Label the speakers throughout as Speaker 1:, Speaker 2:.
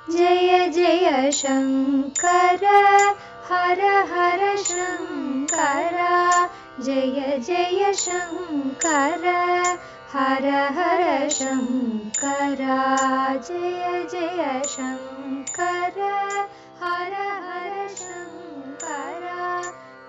Speaker 1: जय जय शङ्कर हर हर शङ्कर जय जय शङ्कर हर हर शङ्कर जय जय शङ्कर हर हर शङ्कर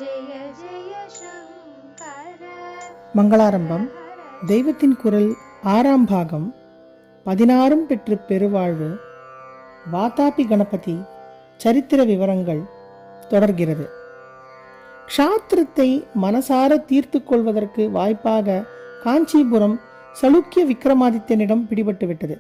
Speaker 1: जय जय शङ्कर.
Speaker 2: மங்களாரம்பம் தெய்வத்தின் குரல் 6ஆம் பாகம் 16 பெற்று பெருவாழ்வு வாதாபி கணபதி சரித்திர விவரங்கள் தொடர்கிறது. க்ஷாத்திரத்தை மனசார தீர்த்து கொள்வதற்கு வாய்ப்பாக காஞ்சிபுரம் சளுக்கிய விக்ரமாதித்யனிடம் பிடிபட்டு விட்டது.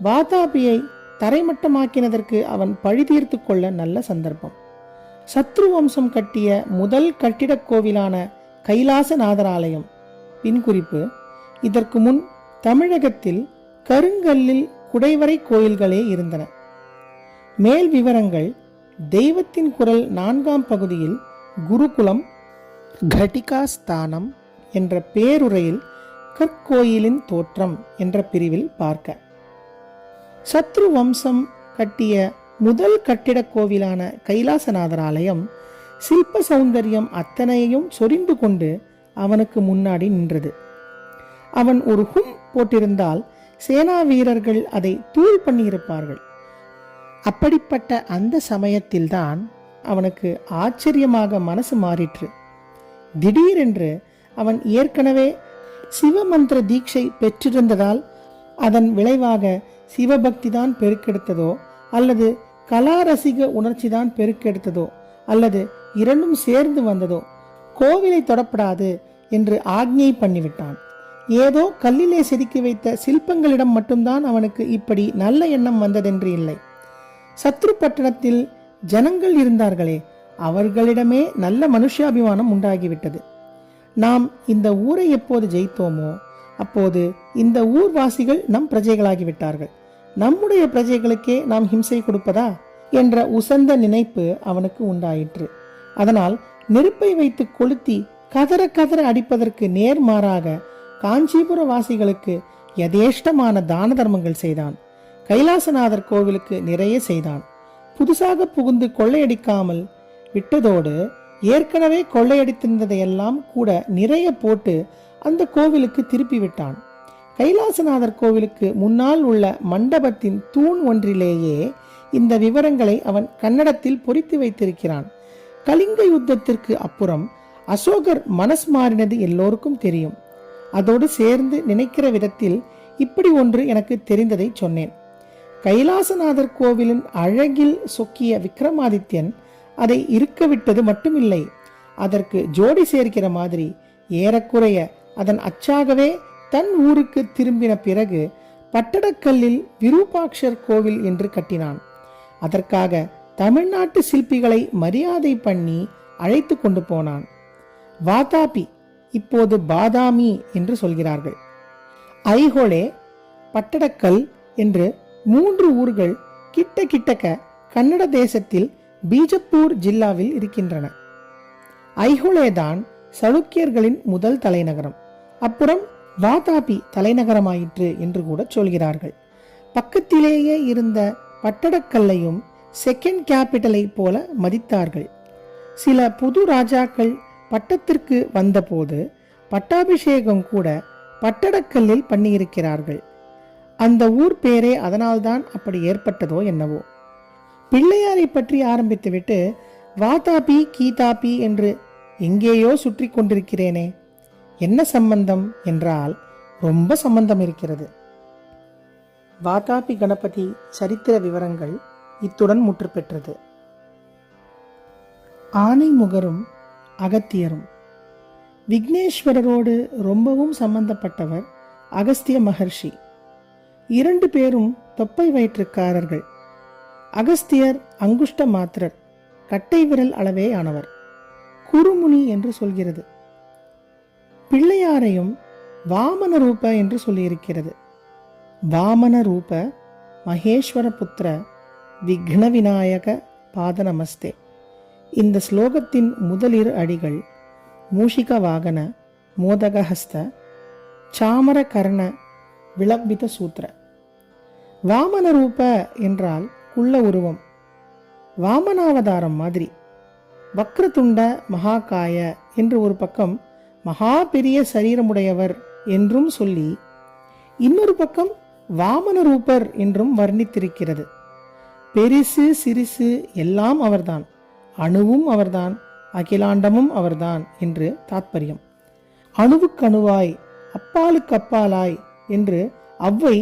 Speaker 2: வாதாபியை தரைமட்டமாக்கினதற்கு அவன் பழி தீர்த்து கொள்ள நல்ல சந்தர்ப்பம். சத்ரு வம்சம் கட்டிய முதல் கட்டிடக் கோவிலான கைலாசநாதர் ஆலயம். பின்குறிப்பு: இதற்கு முன் தமிழகத்தில் கருங்கல்லில் குடைவரை கோயில்களே இருந்தன. மேல் விவரங்கள் தெய்வத்தின் குரல் 4ஆம் பகுதியில் குருகுலம் கட்டிகாஸ்தானம் என்ற பேருரையில் கற்கோயிலின் தோற்றம் என்ற பிரிவில் பார்க்க. சத்ரு வம்சம் கட்டிய முதல் கட்டிடக் கோவிலான கைலாசநாதர் ஆலயம் சில்ப சௌந்தரியம் அத்தனையையும் சொரிந்து கொண்டு அவனுக்கு முன்னாடி நின்றது. அவன் ஒரு ஹும் போட்டிருந்தால் சேனா வீரர்கள் அதை தூள் பண்ணியிருப்பார்கள். அப்படிப்பட்ட அந்த சமயத்தில்தான் அவனுக்கு ஆச்சரியமாக மனசு மாறிற்று. திடீரென்று அவன் ஏற்கனவே சிவமந்திர தீட்சை பெற்றிருந்ததால் அதன் விளைவாக சிவபக்தி தான் பெருக்கெடுத்ததோ அல்லது கலாரசிக உணர்ச்சி தான் பெருக்கெடுத்ததோ அல்லது இரண்டும் சேர்ந்து வந்ததோ கோவிலை தொடப்படாது என்று ஆக்ஞை பண்ணிவிட்டான். ஏதோ கல்லிலே செதுக்கி வைத்த சிற்பங்களிடம் மட்டும்தான் அவனுக்கு இப்படி நல்ல எண்ணம் வந்ததென்று இல்லை. சத்ரு பட்டணத்தில் ஜனங்கள் இருந்தார்களே, அவர்களிடமே நல்ல மனுஷாபிமானம் உண்டாகிவிட்டது. நாம் இந்த ஊரை எப்போது ஜெயித்தோமோ அப்போது இந்த ஊர்வாசிகள் நம் பிரஜைகளாகிவிட்டார்கள். நம்முடைய பிரஜைகளுக்கே நாம் ஹிம்சை கொடுப்பதா என்ற உசந்த நினைப்பு அவனுக்கு உண்டாயிற்று. அதனால் நெருப்பை வைத்து கொளுத்தி கதற கதற அடிப்பதற்கு நேர்மாறாக காஞ்சிபுர வாசிகளுக்கு யதேஷ்டமான தான தர்மங்கள் செய்தான். கைலாசநாதர் கோவிலுக்கு நிறைய செய்தான். புதுசாக புகுந்து கொள்ளையடிக்காமல் விட்டதோடு ஏற்கனவே கொள்ளையடித்திருந்ததையெல்லாம் கூட நிறைய போட்டு அந்த கோவிலுக்கு திருப்பி விட்டான். கைலாசநாதர் கோவிலுக்கு முன்னால் உள்ள மண்டபத்தின் தூண் ஒன்றிலேயே இந்த விவரங்களை அவன் கன்னடத்தில் பொறித்து வைத்திருக்கிறான். கலிங்க யுத்தத்திற்கு அப்புறம் அசோகர் மனசு மாறினது எல்லோருக்கும் தெரியும். அதோடு சேர்ந்து நினைக்கிற விதத்தில் இப்படி ஒன்று எனக்கு தெரிந்ததை சொன்னேன். கைலாசநாதர் கோவிலின் அழகில் சொக்கிய விக்ரமாதித்யன் அதை இருக்க விட்டது மட்டுமில்லை, அதற்கு ஜோடி சேர்க்கிற மாதிரி ஏறக்குறைய அதன் அச்சாகவே தன் ஊருக்கு திரும்பின பிறகு பட்டடக்கல்லில் விரூபாக்ஷர் கோவில் என்று கட்டினான். அதற்காக தமிழ்நாட்டு சிற்பிகளை மரியாதை பண்ணி அழைத்து கொண்டு போனான். வாதாபி, இப்போது பாதாமி என்று சொல்கிறார்கள். ஐஹோளே, பட்டடக்கல் என்று 3 ஊர்கள் கிட்ட கிட்டக்க கன்னட தேசத்தில் பீஜப்பூர் ஜில்லாவில் இருக்கின்றன. ஐஹோளேதான் சளுக்கியர்களின் முதல் தலைநகரம். அப்புறம் வாதாபி தலைநகரமாயிற்று என்று கூட சொல்கிறார்கள். பக்கத்திலேயே இருந்த பட்டடக்கல்லையும் செகண்ட் கேபிட்டலை போல மதித்தார்கள். சில புது ராஜாக்கள் பட்டத்திற்கு வந்தபோது பட்டாபிஷேகம் கூட பட்டடக்கல்லில் பண்ணியிருக்கிறார்கள். அந்த ஊர் பேரே அதனால்தான் அப்படி ஏற்பட்டதோ என்னவோ. பிள்ளையாரை பற்றி ஆரம்பித்துவிட்டு வாதாபி கீதாபி என்று எங்கேயோ சுற்றி கொண்டிருக்கிறேனே, என்ன சம்பந்தம் என்றால் ரொம்ப சம்பந்தம் இருக்கிறது. வாதாபி கணபதி சரித்திர விவரங்கள் இத்துடன் முற்று பெற்றது. ஆனைமுகரும் அகத்தியரும். விக்னேஸ்வரரோடு ரொம்பவும் சம்பந்தப்பட்டவர் அகஸ்திய மகர்ஷி. 2 பேரும் தொப்பை வயிற்றுக்காரர்கள். அகஸ்தியர் அங்குஷ்ட மாத்திரர், கட்டை விரல் அளவே ஆனவர். குருமுனி என்று சொல்கிறது. பிள்ளையாரையும் வாமன ரூப என்று சொல்லியிருக்கிறது. வாமன ரூப மகேஸ்வர புத்திர விக்ன விநாயக பாதநமஸ்தே. இந்த ஸ்லோகத்தின் முதலிரு அடிகள் மூஷிக வாகன மோதகஹஸ்த சாமர கர்ண விளம்பித சூத்திர. வாமன ரூப என்றால் குள்ள உருவம், வாமனாவதாரம் மாதிரி. வக்ரதுண்ட மகாகாய என்று ஒரு பக்கம் மகா பெரிய சரீரமுடையவர் என்றும் சொல்லி, இன்னொரு பக்கம் வாமன ரூபர் என்றும் வர்ணித்திருக்கிறது. பெரிசு சிறிசு எல்லாம் அவர்தான், அணுவும் அவர்தான், அகிலாண்டமும் அவர்தான் என்று தாத்பரியம். அணுவுக்கணுவாய் அப்பாலுக்கு அப்பாலாய் என்று அவ்வை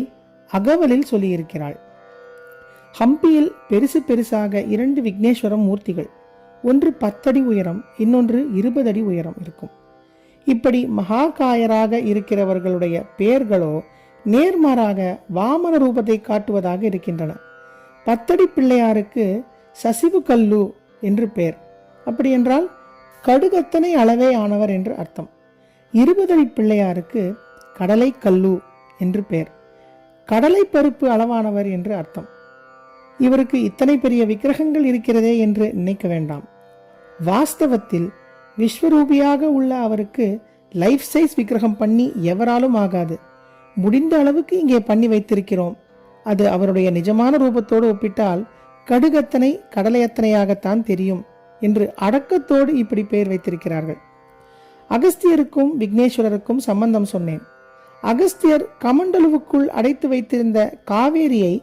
Speaker 2: அகவலில் சொல்லியிருக்கிறாள். ஹம்பியில் பெருசு பெருசாக 2 விக்னேஸ்வர மூர்த்திகள், ஒன்று 10 அடி உயரம், இன்னொன்று 20 அடி உயரம் இருக்கும். இப்படி மகாகாயராக இருக்கிறவர்களுடைய பெயர்களோ நேர்மாறாக வாமன ரூபத்தை காட்டுவதாக இருக்கின்றன. 10 அடி பிள்ளையாருக்கு சசிவு கல்லு என்று பெயர். அப்படி என்றால் கடுகத்தனை அளவே ஆனவர் என்று அர்த்தம். 20 அடி பிள்ளையாருக்கு கடலை கல்லு என்று பெயர், கடலை பருப்பு அளவானவர் என்று அர்த்தம். இவருக்கு இத்தனை பெரிய விக்கிரகங்கள் இருக்கிறதே என்று நினைக்க வேண்டாம். வாஸ்தவத்தில் விஸ்வரூபியாக உள்ள அவருக்கு லைஃப் சைஸ் விக்கிரகம் பண்ணி எவராலும் ஆகாது. முடிந்த அளவுக்கு இங்கே பண்ணி வைத்திருக்கிறோம். அது அவருடைய நிஜமான ரூபத்தோடு ஒப்பிட்டால் கடுகத்தனை கடலையத்தனையாகத்தான் தெரியும் என்று அடக்கத்தோடு இப்படி பெயர் வைத்திருக்கிறார்கள். அகஸ்தியருக்கும் விக்னேஸ்வரருக்கும் சம்பந்தம் சொன்னேன். அகஸ்தியர் கமண்டலுவுக்குள் அடைத்து வைத்திருந்த காவேரியை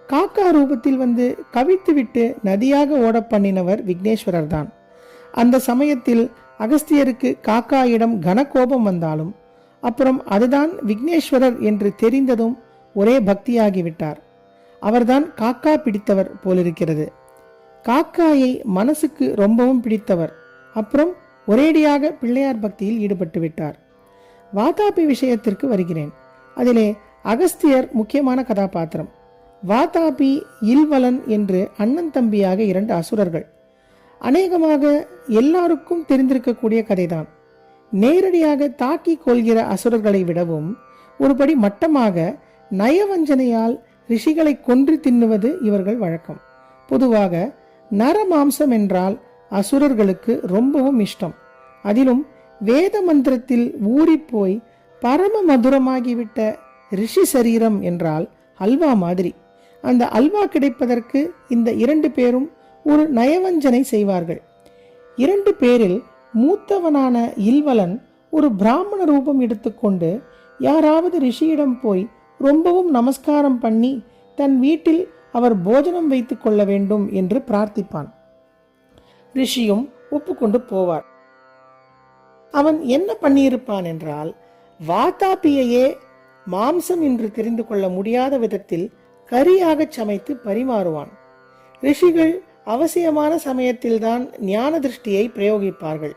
Speaker 2: காக்கா ரூபத்தில் வந்து கவித்துவிட்டு நதியாக ஓட பண்ணினவர் விக்னேஸ்வரர் தான். அந்த சமயத்தில் அகஸ்தியருக்கு காக்காயிடம் கனகோபம் வந்தாலும் அப்புறம் அதுதான் விக்னேஸ்வரர் என்று தெரிந்ததும் ஒரே பக்தியாகிவிட்டார். அவர்தான் காக்கா பிடித்தவர் போலிருக்கிறது. காக்காயை மனசுக்கு ரொம்பவும் பிடித்தவர். அப்புறம் ஒரேடியாக பிள்ளையார் பக்தியில் ஈடுபட்டு விட்டார். வாதாபி விஷயத்திற்கு வருகிறேன். அதிலே அகஸ்தியர் முக்கியமான கதாபாத்திரம். வாதாபி, இல்வலன் என்று அண்ணன் தம்பியாக 2 அசுரர்கள். அநேகமாக எல்லாருக்கும் தெரிந்திருக்கக்கூடிய கதைதான். நேரடியாக தாக்கி கொள்கிற அசுரர்களை விடவும் ஒருபடி மட்டமாக நயவஞ்சனையால் ரிஷிகளை கொன்று தின்னுவது இவர்கள் வழக்கம். பொதுவாக நரமாம்சம் என்றால் அசுரர்களுக்கு ரொம்பவும் இஷ்டம். அதிலும் வேத மந்திரத்தில் ஊறிப்போய் பரம மதுரமாகிவிட்ட ரிஷி சரீரம் என்றால் அல்வா மாதிரி. அந்த அல்வா கிடைப்பதற்கு இந்த 2 பேரும் ஒரு நயவஞ்சனை செய்வார்கள். 2 பேரில் மூத்தவனான இல்வலன் ஒரு பிராமண ரூபம் எடுத்துக்கொண்டு யாராவது ரிஷியிடம் போய் ரொம்பவும் நமஸ்காரம் பண்ணி தன் வீட்டில் அவர் போஜனம் வைத்துக் கொள்ள வேண்டும் என்று பிரார்த்திப்பான். ரிஷியும் ஒப்புக்கொண்டு போவார். அவன் என்ன பண்ணியிருப்பான் என்றால், வாதாபியையே மாம்சம் என்று தெரிந்து கொள்ள முடியாத விதத்தில் கரியாக சமைத்து பரிமாறுவான். ரிஷிகள் அவசியமான சமயத்தில்தான் ஞான திருஷ்டியை பிரயோகிப்பார்கள்.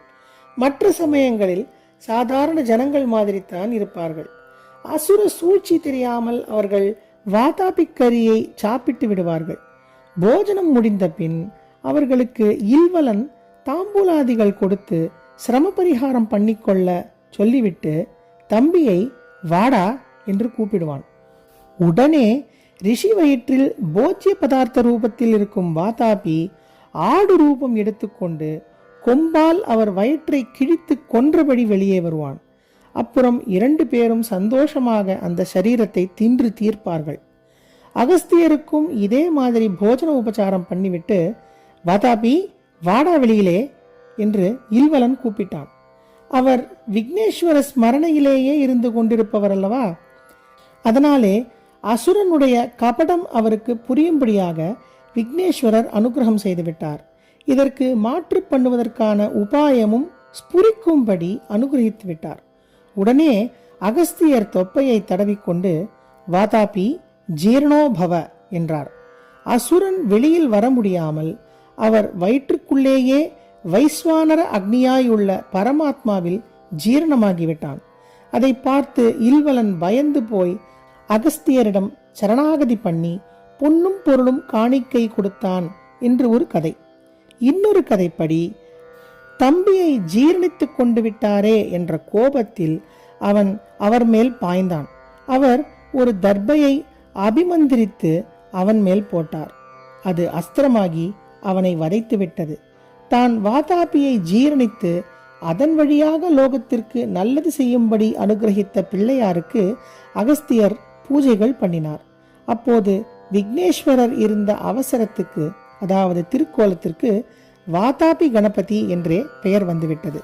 Speaker 2: மற்ற சமயங்களில் சாதாரண ஜனங்கள் மாதிரித்தான் இருப்பார்கள். அசுர சூழ்ச்சி தெரியாமல் அவர்கள் வாதாபி கரியை சாப்பிட்டு விடுவார்கள். போஜனம் முடிந்த பின் அவர்களுக்கு இல்வலன் தாம்பூலாதிகள் கொடுத்து சிரம பரிகாரம் பண்ணிக்கொள்ள சொல்லிவிட்டு தம்பியை வாடா என்று கூப்பிடுவான். உடனே ரிஷி வயிற்றில் போஜ்ய பதார்த்த ரூபத்தில் இருக்கும் வாதாபி ஆடு ரூபம் எடுத்துக்கொண்டு கொம்பால் அவர் வயிற்றை கிழித்து கொன்றபடி வெளியே வருவான். அப்புறம் 2 பேரும் சந்தோஷமாக அந்த சரீரத்தை தின்று தீர்ப்பார்கள். அகஸ்தியருக்கும் இதே மாதிரி போஜன உபச்சாரம் பண்ணிவிட்டு, வாதாபி வாடா வெளியிலே என்று இல்வலன் கூப்பிட்டான். அவர் விக்னேஸ்வர ஸ்மரணையிலேயே இருந்து கொண்டிருப்பவர் அல்லவா. அதனாலே அசுரனுடைய கபடம் அவருக்கு புரியும்படியாக விக்னேஸ்வரர் அனுகிரகம் செய்துவிட்டார். இதற்கு மாற்று பண்ணுவதற்கான உபாயமும் ஸ்புரிக்கும்படி அனுகிரகித்து விட்டார். உடனே அகஸ்தியர் தொப்பையை தடவிக்கொண்டு வாதாபி ஜீர்ணோபவ என்றார். அசுரன் வெளியில் வர முடியாமல் அவர் வயிற்றுக்குள்ளேயே வைஸ்வானர அக்னியாயுள்ள பரமாத்மாவில் ஜீரணமாகிவிட்டான். அதை பார்த்து இல்வலன் பயந்து போய் அகஸ்தியரிடம் சரணாகதி பண்ணி பொன்னும் பொருளும் காணிக்கை கொடுத்தான் என்று ஒரு கதை. இன்னொரு கதைப்படி தம்பியை ஜீரணித்துக் கொண்டு விட்டாரே என்ற கோபத்தில் அவன் அவர் மேல் பாய்ந்தான். அவர் ஒரு தர்பையை அபிமந்திரித்து அவன் மேல் போட்டார். அது அஸ்திரமாகி அவனை வதைத்து விட்டது. தான் வாதாபியை ஜீரணித்து அதன் வழியாக லோகத்திற்கு நல்லது செய்யும்படி அனுகிரகித்த பிள்ளையாருக்கு அகஸ்தியர் பூஜைகள் பண்ணினார். அப்போது விக்னேஸ்வரர் இருந்த அவசரத்துக்கு, அதாவது திருக்கோலத்திற்கு வாதாபி கணபதி என்றே பெயர் வந்துவிட்டது.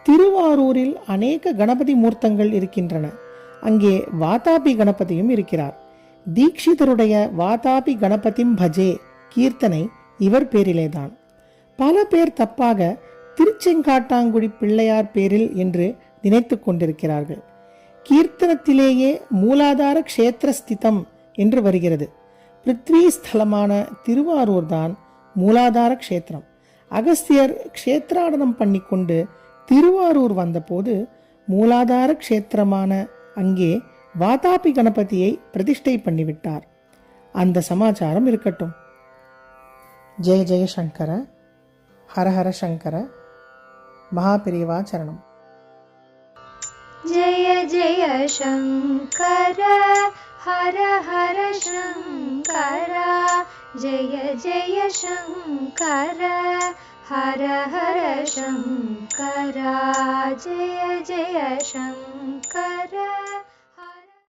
Speaker 2: திருவாரூரில் அநேக கணபதி மூர்த்தங்கள் இருக்கின்றன. அங்கே வாதாபி கணபதியும் இருக்கிறார். தீக்ஷிதருடைய வாதாபி கணபதிம் பஜே கீர்த்தனை இவர் பேரிலேதான். பல பேர் தப்பாக திருச்செங்காட்டாங்குடி பிள்ளையார் பேரில் என்று நினைத்து கொண்டிருக்கிறார்கள். கீர்த்தனத்திலேயே மூலாதார க்ஷேத்திர ஸ்திதம் என்று வருகிறது. பிருத்வி ஸ்தலமான திருவாரூர் தான் மூலாதார க்ஷேத்திரம். அகஸ்தியர் க்ஷேத்ராடனம் பண்ணிக்கொண்டு திருவாரூர் வந்தபோது மூலாதார க்ஷேத்திரமான அங்கே வாதாபி கணபதியை பிரதிஷ்டை பண்ணிவிட்டார். அந்த சமாச்சாரம் இருக்கட்டும். ஜெய ஜெய சங்கர, ஹரஹர சங்கர, மகாபிரிவா சரணம்.
Speaker 1: जय जय शङ्कर हर हर शङ्कर जय जय शङ्कर हर हर शङ्कर जय जय शङ्कर.